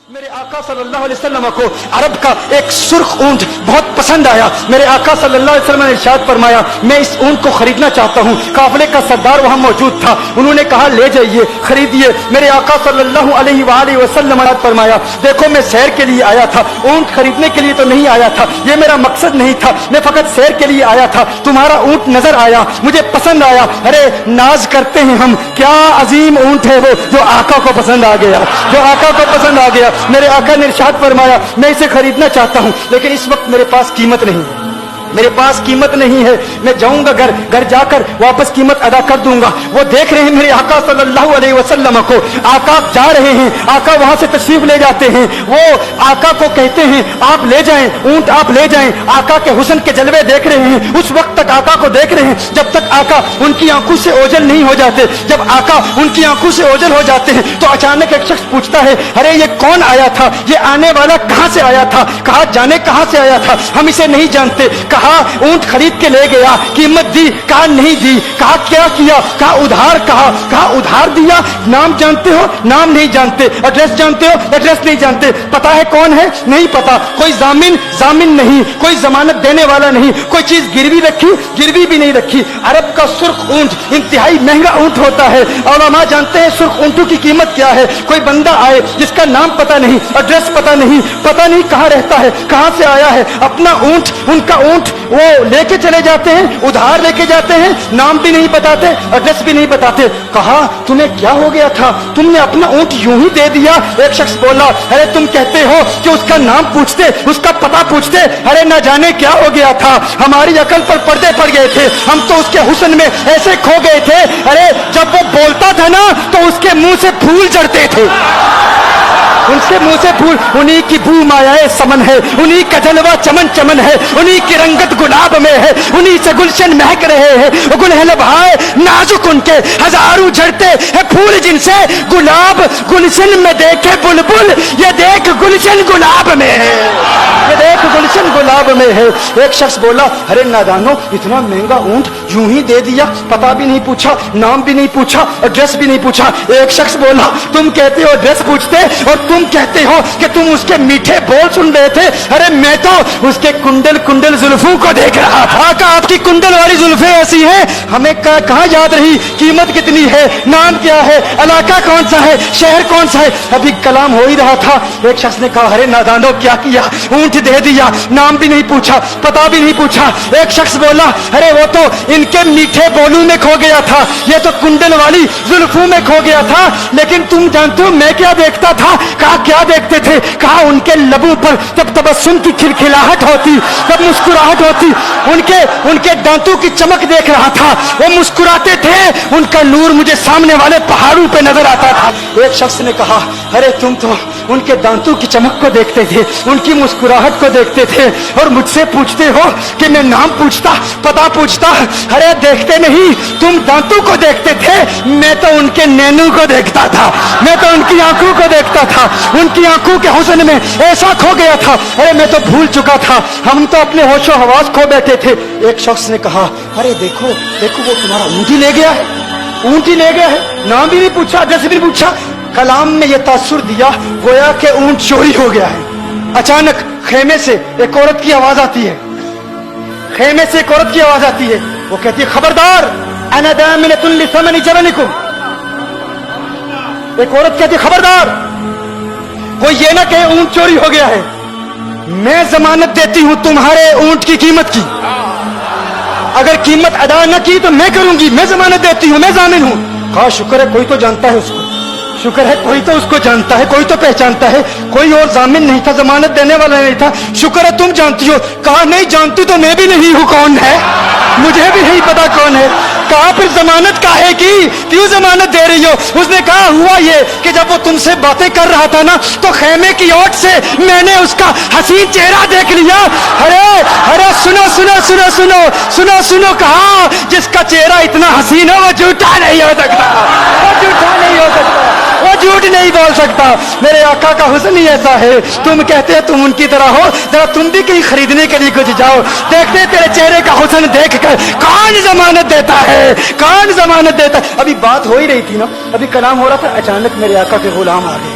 میرے آقا صلی اللہ علیہ وسلم کو عرب کا ایک سرخ اونٹ بہت پسند آیا. میرے آقا صلی اللہ علیہ وسلم نے ارشاد فرمایا میں اس اونٹ کو خریدنا چاہتا ہوں. قافلے کا سردار وہاں موجود تھا, انہوں نے کہا لے جائیے, خریدیے. میرے آقا صلی اللہ علیہ وآلہ وسلم نے فرمایا دیکھو میں سیر کے لیے آیا تھا, اونٹ خریدنے کے لیے تو نہیں آیا تھا, یہ میرا مقصد نہیں تھا, میں فقط سیر کے لیے آیا تھا. تمہارا اونٹ نظر آیا, مجھے پسند آیا. ارے ناز کرتے ہیں ہم, کیا عظیم اونٹ ہے وہ جو آقا کو پسند آ گیا, جو آقا کو پسند آ گیا. میرے آقا نے ارشاد فرمایا میں اسے خریدنا چاہتا ہوں لیکن اس وقت میرے پاس قیمت نہیں ہے, میرے پاس قیمت نہیں ہے. میں جاؤں گا گھر جا کر واپس قیمت ادا کر دوں گا. وہ دیکھ رہے ہیں میرے آقا صلی اللہ علیہ وسلم کو, آقا جا رہے ہیں, آقا وہاں سے تشریف لے جاتے ہیں. وہ آقا کو کہتے ہیں آپ لے جائیں, اونٹ آپ لے جائیں. آقا کے حسن کے جلوے دیکھ رہے ہیں, اس وقت تک آقا کو دیکھ رہے ہیں جب تک آقا ان کی آنکھوں سے اوجھل نہیں ہو جاتے. جب آقا ان کی آنکھوں سے اوجھل ہو جاتے ہیں تو اچانک ایک شخص پوچھتا ہے ارے یہ کون آیا تھا, یہ آنے والا کہاں سے آیا تھا, کہا جانے کہاں سے آیا تھا, ہم اسے نہیں جانتے. کہا اونٹ خرید کے لے گیا, قیمت دی, کہا نہیں دی. کہا کیا کیا, کہا ادھار, کہا ادھار دیا. نام جانتے ہو, نام نہیں جانتے. ایڈریس جانتے ہو, ایڈریس نہیں جانتے. پتا ہے کون ہے, نہیں پتا. کوئی ضامن نہیں, کوئی ضمانت دینے والا نہیں, کوئی چیز گروی رکھی, گروی بھی نہیں رکھی. عرب کا سرخ اونٹ انتہائی مہنگا اونٹ ہوتا ہے. علماء جانتے ہیں سرخ اونٹوں کی قیمت کیا ہے. کوئی بندہ آئے جس کا نام پتا نہیں, ایڈریس پتا نہیں کہاں رہتا ہے, کہاں سے آیا ہے, اپنا اونٹ, ان کا اونٹ وہ لے کے چلے جاتے ہیں, ادھار لے کے جاتے ہیں, نام بھی نہیں بتاتے, ایڈریس بھی نہیں بتاتے. کہا تمہیں کیا ہو گیا تھا, تم نے اپنا اونٹ یوں ہی دے دیا. ایک شخص بولا ارے تم کہتے ہو کہ اس کا نام پوچھتے, اس کا پتہ پوچھتے, ارے نہ جانے کیا ہو گیا تھا, ہماری عقل پر پردے پڑ گئے تھے, ہم تو اس کے حسن میں ایسے کھو گئے تھے. ارے جب وہ بولتا تھا نا تو اس کے منہ سے پھول جھڑتے تھے, ان سے منہ سے پھول. انہی کی بو مایائے سمن ہے, انہی کا جلوہ چمن چمن ہے, انہی کی رنگت گلاب میں ہے, انہی سے گلشن مہک رہے ہیں. گل ہے لبھائے نازک ان کے, ہزاروں جھڑتے ہیں پھول جن سے گلاب گلشن میں دیکھے بلبل, یہ دیکھ گلشن گلاب میں ہے, یہ دیکھ گلشن گلاب میں ہے. ایک شخص بولا ارے نادانو اتنا مہنگا اونٹ یوں ہی دے دیا, پتہ بھی نہیں پوچھا, نام بھی نہیں پوچھا, ایڈریس بھی نہیں پوچھا. ایک شخص بولا تم کہتے ہو ایڈریس پوچھتے اور تم کہتے ہو کہ تم اس کے میٹھے بول سن رہے تھے. ارے میں تو اس کے کنڈل زلفوں کو دیکھ رہا تھا. کہ آپ کی کنڈل والی زلفیں ایسی ہیں, ہمیں کہاں یاد رہی قیمت کتنی ہے, نام کیا ہے, علاقہ کون سا ہے, شہر کون سا ہے. ابھی کلام ہو ہی رہا تھا. ایک شخص نے کہا ارے نادانو کیا کیا, اونٹ دے دیا, نام بھی نہیں پوچھا, پتہ بھی نہیں پوچھا. ایک شخص بولا ارے وہ تو ان کے میٹھے بولوں میں کھو گیا تھا, یہ تو کنڈل والی زلفوں میں کھو گیا تھا. لیکن تم جانتے ہو میں کیا دیکھتا تھا. کہا کیا دیکھتے تھے, کہا ان کے لبوں پر جب تبسم کی کھلکھلاہٹ ہوتی, جب مسکراہٹ ہوتی, ان کے دانتوں کی چمک دیکھ رہا تھا. وہ مسکراتے تھے, ان کا نور مجھے سامنے والے پہاڑوں پہ نظر آتا تھا. ایک شخص نے کہا ارے تم تو ان کے دانتوں کی چمک کو دیکھتے تھے, ان کی مسکراہٹ کو دیکھتے تھے اور مجھ سے پوچھتے ہو کہ میں نام پوچھتا, پتہ پوچھتا. ارے دیکھتے نہیں, تم دانتوں کو دیکھتے تھے, میں تو ان کے نینوں کو دیکھتا تھا, میں تو ان کی آنکھوں کو دیکھتا تھا, ان کی آنکھوں کے حسن میں ایسا کھو گیا تھا. ارے میں تو بھول چکا تھا, ہم تو اپنے ہوش و حواس کھو بیٹھے تھے. ایک شخص نے کہا ارے دیکھو وہ تمہارا اونٹ ہی لے گیا ہے, اونٹ ہی لے گیا ہے, نام بھی نہیں پوچھا, ایڈریس بھی نہیں پوچھا. کلام میں یہ تاثر دیا گویا کہ اونٹ چوری ہو گیا ہے. اچانک خیمے سے ایک عورت کی آواز آتی ہے, خیمے سے ایک عورت کی آواز آتی ہے. وہ کہتی ہے خبردار انا دامنۃ لثمن جبلکم. ایک عورت کہتی ہے خبردار کوئی یہ نہ کہے اونٹ چوری ہو گیا ہے, میں ضمانت دیتی ہوں تمہارے اونٹ کی قیمت کی, اگر قیمت ادا نہ کی تو میں کروں گی, میں ضمانت دیتی ہوں, میں ضامن ہوں. کہا شکر ہے کوئی تو جانتا ہے اس کو, شکر ہے کوئی تو اس کو جانتا ہے, کوئی تو پہچانتا ہے, کوئی اور ضامن نہیں تھا, ضمانت دینے والا نہیں تھا, شکر ہے تم جانتی ہو. کہا نہیں جانتی تو میں بھی نہیں ہوں, کون ہے مجھے بھی نہیں پتا کون ہے. کہا پھر ضمانت کاہے کی, کیوں ضمانت دے رہی ہو. اس نے کہا ہوا یہ کہ جب وہ تم سے باتیں کر رہا تھا نا تو خیمے کی اوٹ سے میں نے اس کا حسین چہرہ دیکھ لیا. ارے سنو کہا جس کا چہرہ اتنا حسین ہے وہ جھوٹا نہیں ہو سکتا, وہ جھوٹا نہیں ہو سکتا, وہ جھوٹ نہیں بول سکتا. میرے آقا کا حسن ہی ایسا ہے. تم کہتے ہیں تم ان کی طرح ہو, ذرا تم بھی کہیں خریدنے کے لیے کچھ جاؤ, دیکھتے تیرے چہرے کا حسن دیکھ کر کون ضمانت دیتا ہے, کون ضمانت دیتا ہے. ابھی بات ہو ہی رہی تھی نا, ابھی کلام ہو رہا تھا, اچانک میرے آقا کے غلام آ گئے.